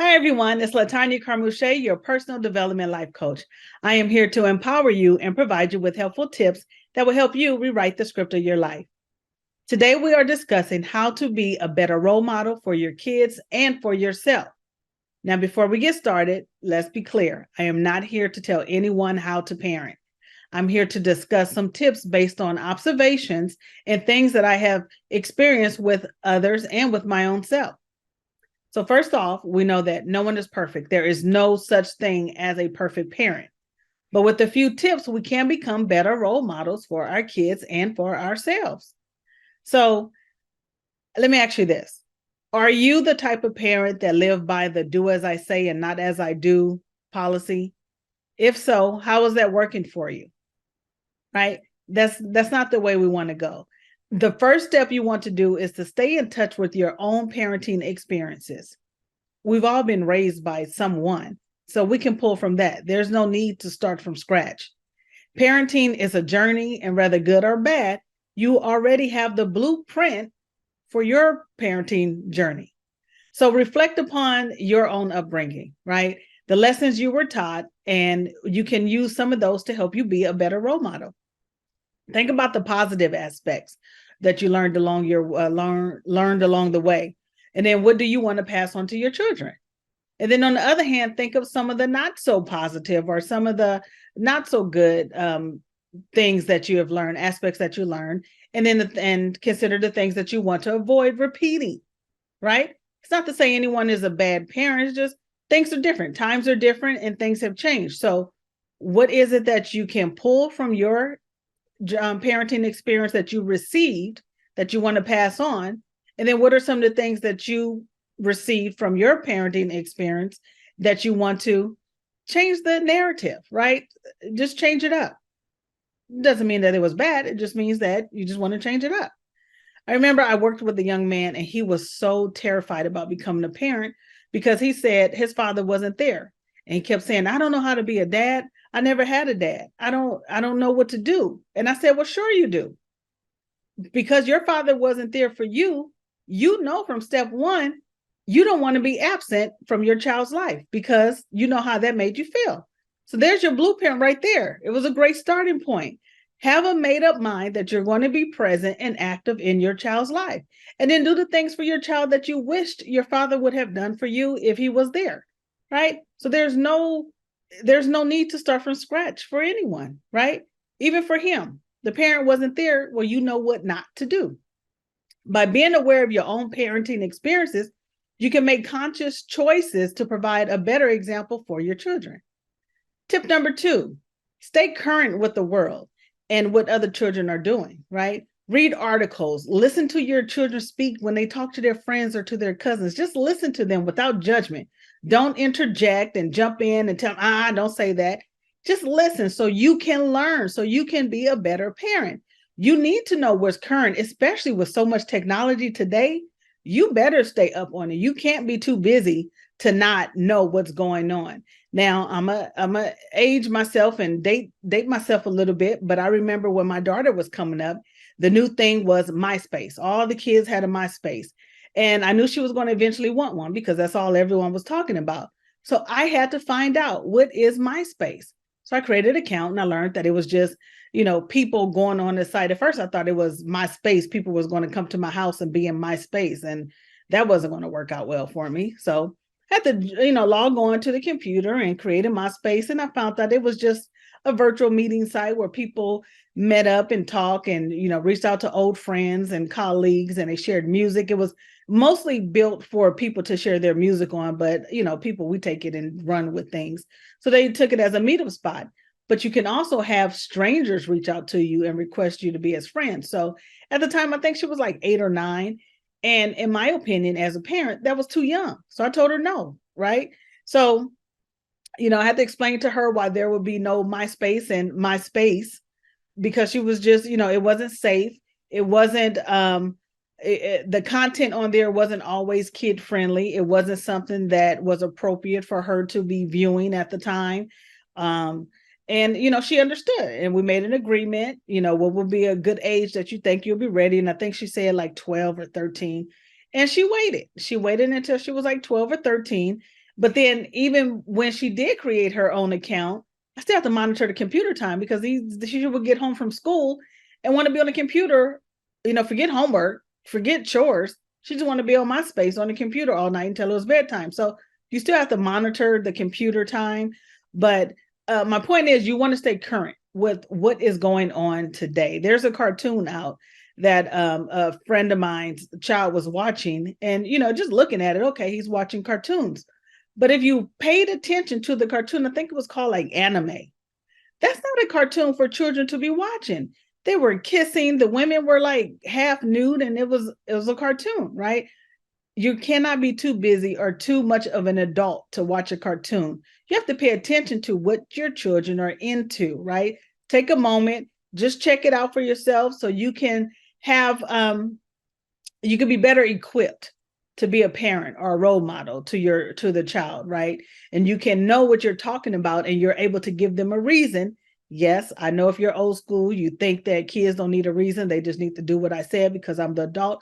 Hi, everyone. It's Latanya Carmouche, your personal development life coach. I am here to empower you and provide you with helpful tips that will help you rewrite the script of your life. Today, we are discussing how to be a better role model for your kids and for yourself. Now, before we get started, let's be clear. I am not here to tell anyone how to parent. I'm here to discuss some tips based on observations and things that I have experienced with others and with my own self. So, first off, we know that no one is perfect. There is no such thing as a perfect parent. But with a few tips, we can become better role models for our kids and for ourselves. So, let me ask you this. Are you the type of parent that live by the do as I say and not as I do policy? If so, how is that working for you? Right? That's not the way we want to go. The first step you want to do is to stay in touch with your own parenting experiences. We've all been raised by someone, so we can pull from that. There's no need to start from scratch. Parenting is a journey, and whether good or bad, you already have the blueprint for your parenting journey. So reflect upon your own upbringing, right? The lessons you were taught, and you can use some of those to help you be a better role model. Think about the positive aspects that you learned along learned along the way. And then what do you want to pass on to your children? And then on the other hand, think of some of the not so positive or some of the not so good things that you have learned, aspects that you learned, and then consider the things that you want to avoid repeating, right? It's not to say anyone is a bad parent. It's just things are different. Times are different and things have changed. So what is it that you can pull from your parenting experience that you received that you want to pass on? And then what are some of the things that you received from your parenting experience that you want to change the narrative, right? Just change it up. Doesn't mean that it was bad. It just means that you just want to change it up. I remember I worked with a young man and he was so terrified about becoming a parent because he said his father wasn't there. And he kept saying, I don't know how to be a dad. I never had a dad. I don't know what to do. And I said, well, sure you do. Because your father wasn't there for you, you know from step one, you don't want to be absent from your child's life because you know how that made you feel. So there's your blueprint right there. It was a great starting point. Have a made up mind that you're going to be present and active in your child's life. And then do the things for your child that you wished your father would have done for you if he was there. Right? So there's no need to start from scratch for anyone, right? Even for him. The parent wasn't there. Well, you know what not to do. By being aware of your own parenting experiences, you can make conscious choices to provide a better example for your children. Tip number 2, stay current with the world and what other children are doing, right? Read articles, listen to your children speak when they talk to their friends or to their cousins. Just listen to them without judgment. Don't interject and jump in and tell them, don't say that. Just listen so you can learn, so you can be a better parent. You need to know what's current, especially with so much technology today. You better stay up on it. You can't be too busy to not know what's going on. Now, I'm a age myself and date myself a little bit, but I remember when my daughter was coming up, the new thing was MySpace. All the kids had a MySpace. And I knew she was going to eventually want one because that's all everyone was talking about. So I had to find out what is MySpace. So I created an account and I learned that it was just, people going on the site. At first, I thought it was MySpace. People was going to come to my house and be in MySpace. And that wasn't going to work out well for me. So I had to, log on to the computer and create a MySpace. And I found that it was just a virtual meeting site where people met up and talk and, reached out to old friends and colleagues and they shared music. It was mostly built for people to share their music on, but, people, we take it and run with things. So they took it as a meetup spot. But you can also have strangers reach out to you and request you to be as friends. So at the time, I think she was like 8 or 9. And in my opinion, as a parent, that was too young. So I told her no, right? So, I had to explain to her why there would be no MySpace and MySpace because she was just, it wasn't safe. It wasn't, the content on there wasn't always kid friendly. It wasn't something that was appropriate for her to be viewing at the time. And, she understood and we made an agreement, what would be a good age that you think you'll be ready. And I think she said like 12 or 13. And she waited until she was like 12 or 13. But then even when she did create her own account, I still have to monitor the computer time because she would get home from school and want to be on the computer, forget homework, forget chores. She just want to be on MySpace on the computer all night until it was bedtime. So you still have to monitor the computer time. But my point is, you want to stay current with what is going on today. There's a cartoon out that a friend of mine's child was watching, and just looking at it, okay, he's watching cartoons. But if you paid attention to the cartoon, I think it was called like Anime. That's not a cartoon for children to be watching. They were kissing, the women were like half nude, and it was a cartoon, right? You cannot be too busy or too much of an adult to watch a cartoon. You have to pay attention to what your children are into, right? Take a moment, just check it out for yourself so you can have you can be better equipped to be a parent or a role model to the child, right? And you can know what you're talking about, and you're able to give them a reason. Yes, I know if you're old school, you think that kids don't need a reason. They just need to do what I said because I'm the adult.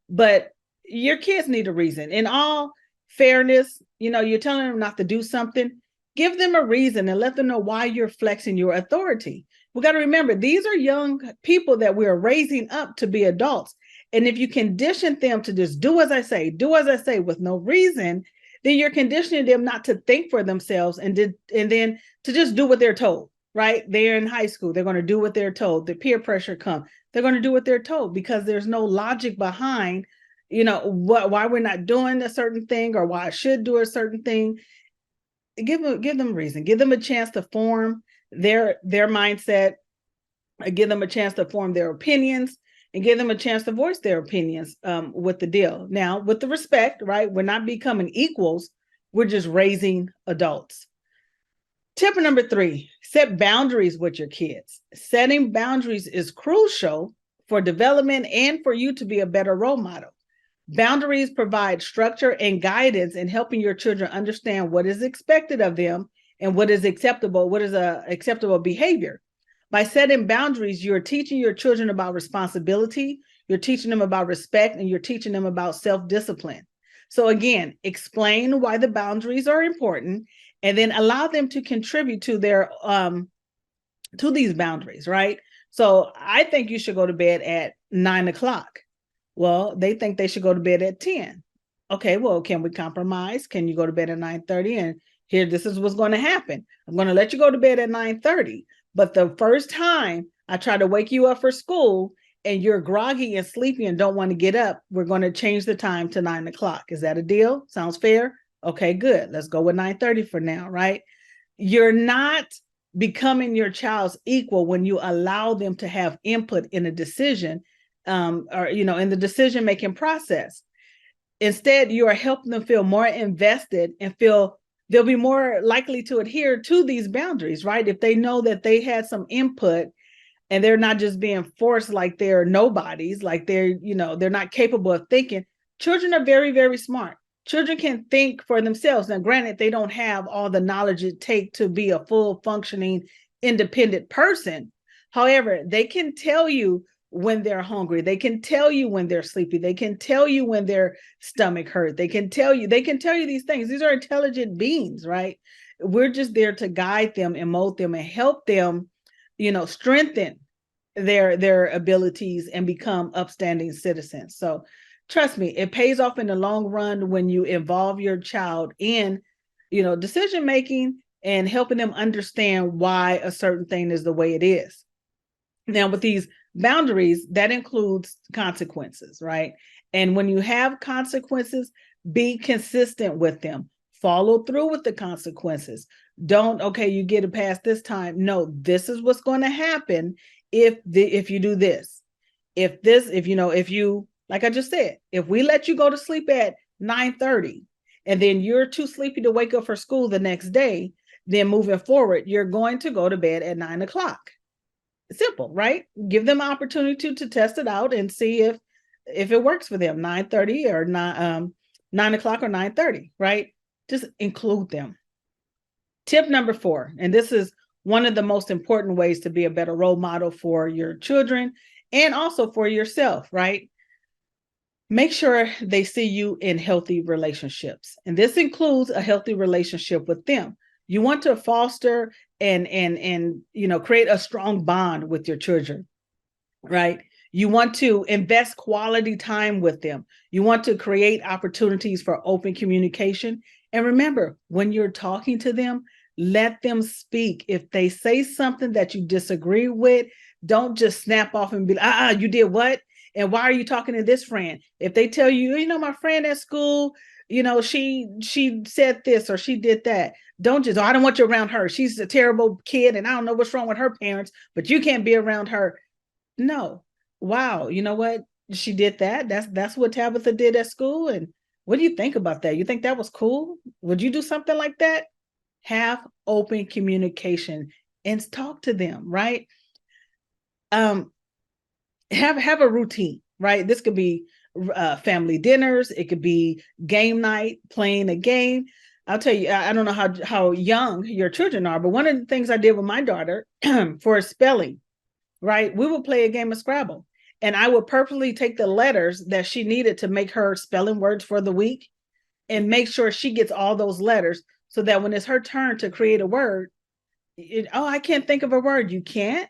But your kids need a reason. In all fairness, you're telling them not to do something. Give them a reason and let them know why you're flexing your authority. We got to remember, these are young people that we're raising up to be adults. And if you condition them to just do as I say with no reason, then you're conditioning them not to think for themselves and then to just do what they're told, right? They're in high school. They're going to do what they're told. The peer pressure comes. They're going to do what they're told because there's no logic behind, why we're not doing a certain thing or why I should do a certain thing. Give them a reason. Give them a chance to form their mindset. Give them a chance to form their opinions, and give them a chance to voice their opinions with the deal. Now, with the respect, right? We're not becoming equals. We're just raising adults. Tip number 3, set boundaries with your kids. Setting boundaries is crucial for development and for you to be a better role model. Boundaries provide structure and guidance in helping your children understand what is expected of them and what is acceptable behavior. By setting boundaries, you're teaching your children about responsibility, you're teaching them about respect, and you're teaching them about self-discipline. So again, explain why the boundaries are important, and then allow them to contribute to their to these boundaries, right? So I think you should go to bed at 9 o'clock. Well, they think they should go to bed at 10. Okay, well, can we compromise? Can you go to bed at 9:30? And here, this is what's going to happen. I'm going to let you go to bed at 9:30. But the first time I try to wake you up for school and you're groggy and sleepy and don't want to get up, we're going to change the time to 9 o'clock. Is that a deal? Sounds fair? Okay, good. Let's go with 9:30 for now, right? You're not becoming your child's equal when you allow them to have input in a decision or, in the decision-making process. Instead, you are helping them feel more invested and feel they'll be more likely to adhere to these boundaries, right? If they know that they had some input and they're not just being forced like they're nobodies, like they're not capable of thinking. Children are very, very smart. Children can think for themselves. Now, granted, they don't have all the knowledge it takes to be a full functioning, independent person. However, they can tell you when they're hungry. They can tell you when they're sleepy. They can tell you when their stomach hurt. They can tell you these things. These are intelligent beings, right? We're just there to guide them and mold them and help them, strengthen their abilities and become upstanding citizens. So trust me, it pays off in the long run when you involve your child in, decision making and helping them understand why a certain thing is the way it is. Now, with these boundaries, that includes consequences, right? And when you have consequences, be consistent with them. Follow through with the consequences. Don't, okay, you get it past this time. No, this is what's going to happen if you do this. If you, like I just said, if we let you go to sleep at 9:30 and then you're too sleepy to wake up for school the next day, then moving forward, you're going to go to bed at 9 o'clock. Simple, right? Give them an opportunity to test it out and see if it works for them, 9:30 or 9 o'clock or 9:30, right? Just include them. Tip number 4, and this is one of the most important ways to be a better role model for your children and also for yourself, right? Make sure they see you in healthy relationships. And this includes a healthy relationship with them. You want to foster and create a strong bond with your children, right? You want to invest quality time with them. You want to create opportunities for open communication. And remember, when you're talking to them, let them speak. If they say something that you disagree with, don't just snap off and be like, you did what? And why are you talking to this friend? If they tell you, my friend at school, she said this or she did that. Don't just, I don't want you around her. She's a terrible kid and I don't know what's wrong with her parents, but you can't be around her. No. Wow. You know what? She did that. That's what Tabitha did at school. And what do you think about that? You think that was cool? Would you do something like that? Have open communication and talk to them, right? Have a routine, right? This could be family dinners. It could be game night, playing a game. I'll tell you, I don't know how young your children are, but one of the things I did with my daughter for spelling, right? We would play a game of Scrabble. And I would purposely take the letters that she needed to make her spelling words for the week and make sure she gets all those letters so that when it's her turn to create a word, I can't think of a word. You can't?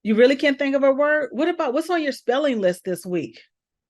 You really can't think of a word? What's on your spelling list this week?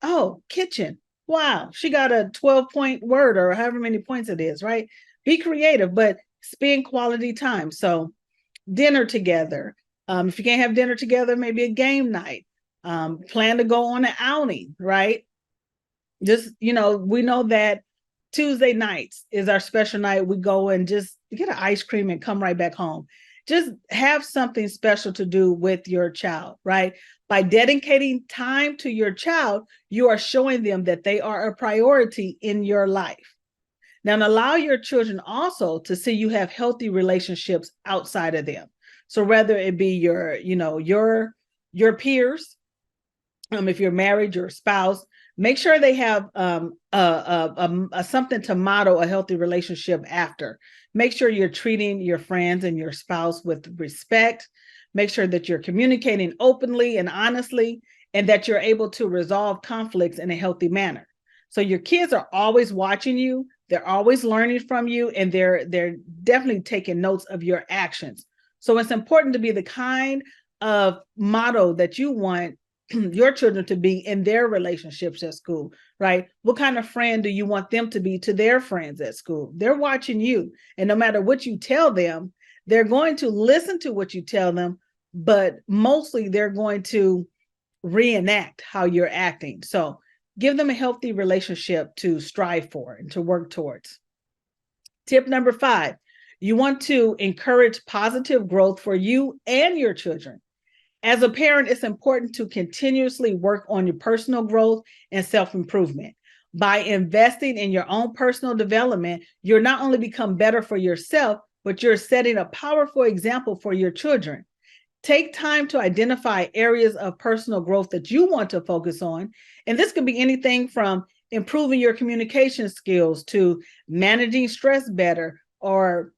Oh, kitchen. Wow. She got a 12-point word or however many points it is, right? Be creative, but spend quality time. So dinner together. If you can't have dinner together, maybe a game night. Plan to go on an outing, right? Just, we know that Tuesday nights is our special night. We go and just get an ice cream and come right back home. Just have something special to do with your child, right? By dedicating time to your child, you are showing them that they are a priority in your life. Now, allow your children also to see you have healthy relationships outside of them. So whether it be your peers, if you're married, your spouse, make sure they have something to model a healthy relationship after. Make sure you're treating your friends and your spouse with respect. Make sure that you're communicating openly and honestly, and that you're able to resolve conflicts in a healthy manner. So your kids are always watching you. They're always learning from you, and they're definitely taking notes of your actions. So it's important to be the kind of model that you want your children to be in their relationships at school, right? What kind of friend do you want them to be to their friends at school? They're watching you. And no matter what you tell them, they're going to listen to what you tell them, but mostly they're going to reenact how you're acting. So give them a healthy relationship to strive for and to work towards. Tip number 5, you want to encourage positive growth for you and your children. As a parent, it's important to continuously work on your personal growth and self-improvement. By investing in your own personal development, you're not only become better for yourself, but you're setting a powerful example for your children. Take time to identify areas of personal growth that you want to focus on. And this could be anything from improving your communication skills to managing stress better, or,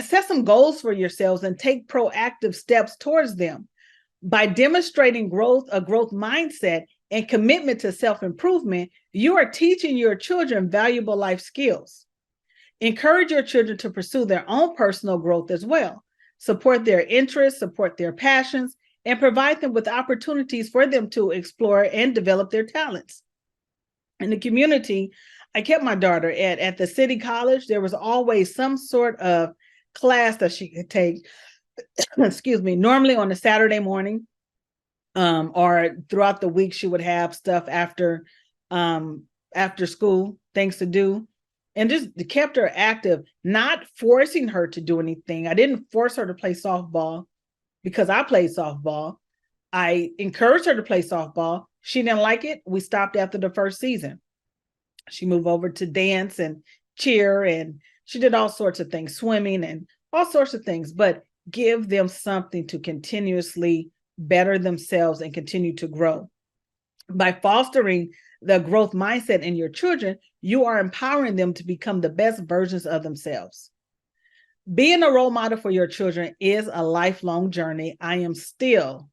set some goals for yourselves and take proactive steps towards them. By demonstrating a growth mindset and commitment to self-improvement, you are teaching your children valuable life skills. Encourage your children to pursue their own personal growth as well. Support their interests, support their passions, and provide them with opportunities for them to explore and develop their talents. In the community, I kept my daughter at the city college. There was always some sort of class that she could take, excuse me, normally on a Saturday morning, or throughout the week. She would have stuff after school, things to do, and just kept her active, not forcing her to do anything. I didn't force her to play softball because I played softball. I encouraged her to play softball. She didn't like it. We stopped after the first season. She moved over to dance and cheer, and she did all sorts of things, swimming and all sorts of things, but give them something to continuously better themselves and continue to grow. By fostering the growth mindset in your children, you are empowering them to become the best versions of themselves. Being a role model for your children is a lifelong journey. I am still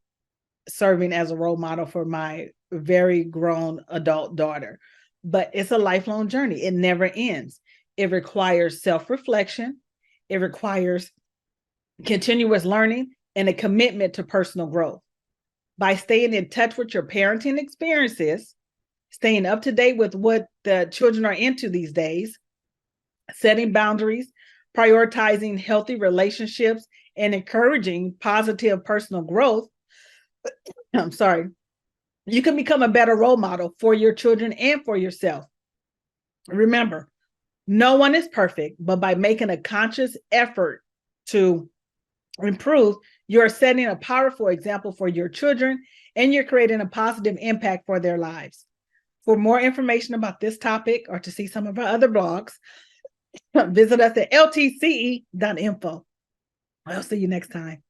serving as a role model for my very grown adult daughter, but it's a lifelong journey. It never ends. It requires self-reflection. It requires continuous learning and a commitment to personal growth. By staying in touch with your parenting experiences, staying up to date with what the children are into these days, setting boundaries, prioritizing healthy relationships, and encouraging positive personal growth, I'm sorry, you can become a better role model for your children and for yourself. Remember, no one is perfect, but by making a conscious effort to improve, you're setting a powerful example for your children and you're creating a positive impact for their lives. For more information about this topic or to see some of our other blogs, visit us at ltce.info. I'll see you next time.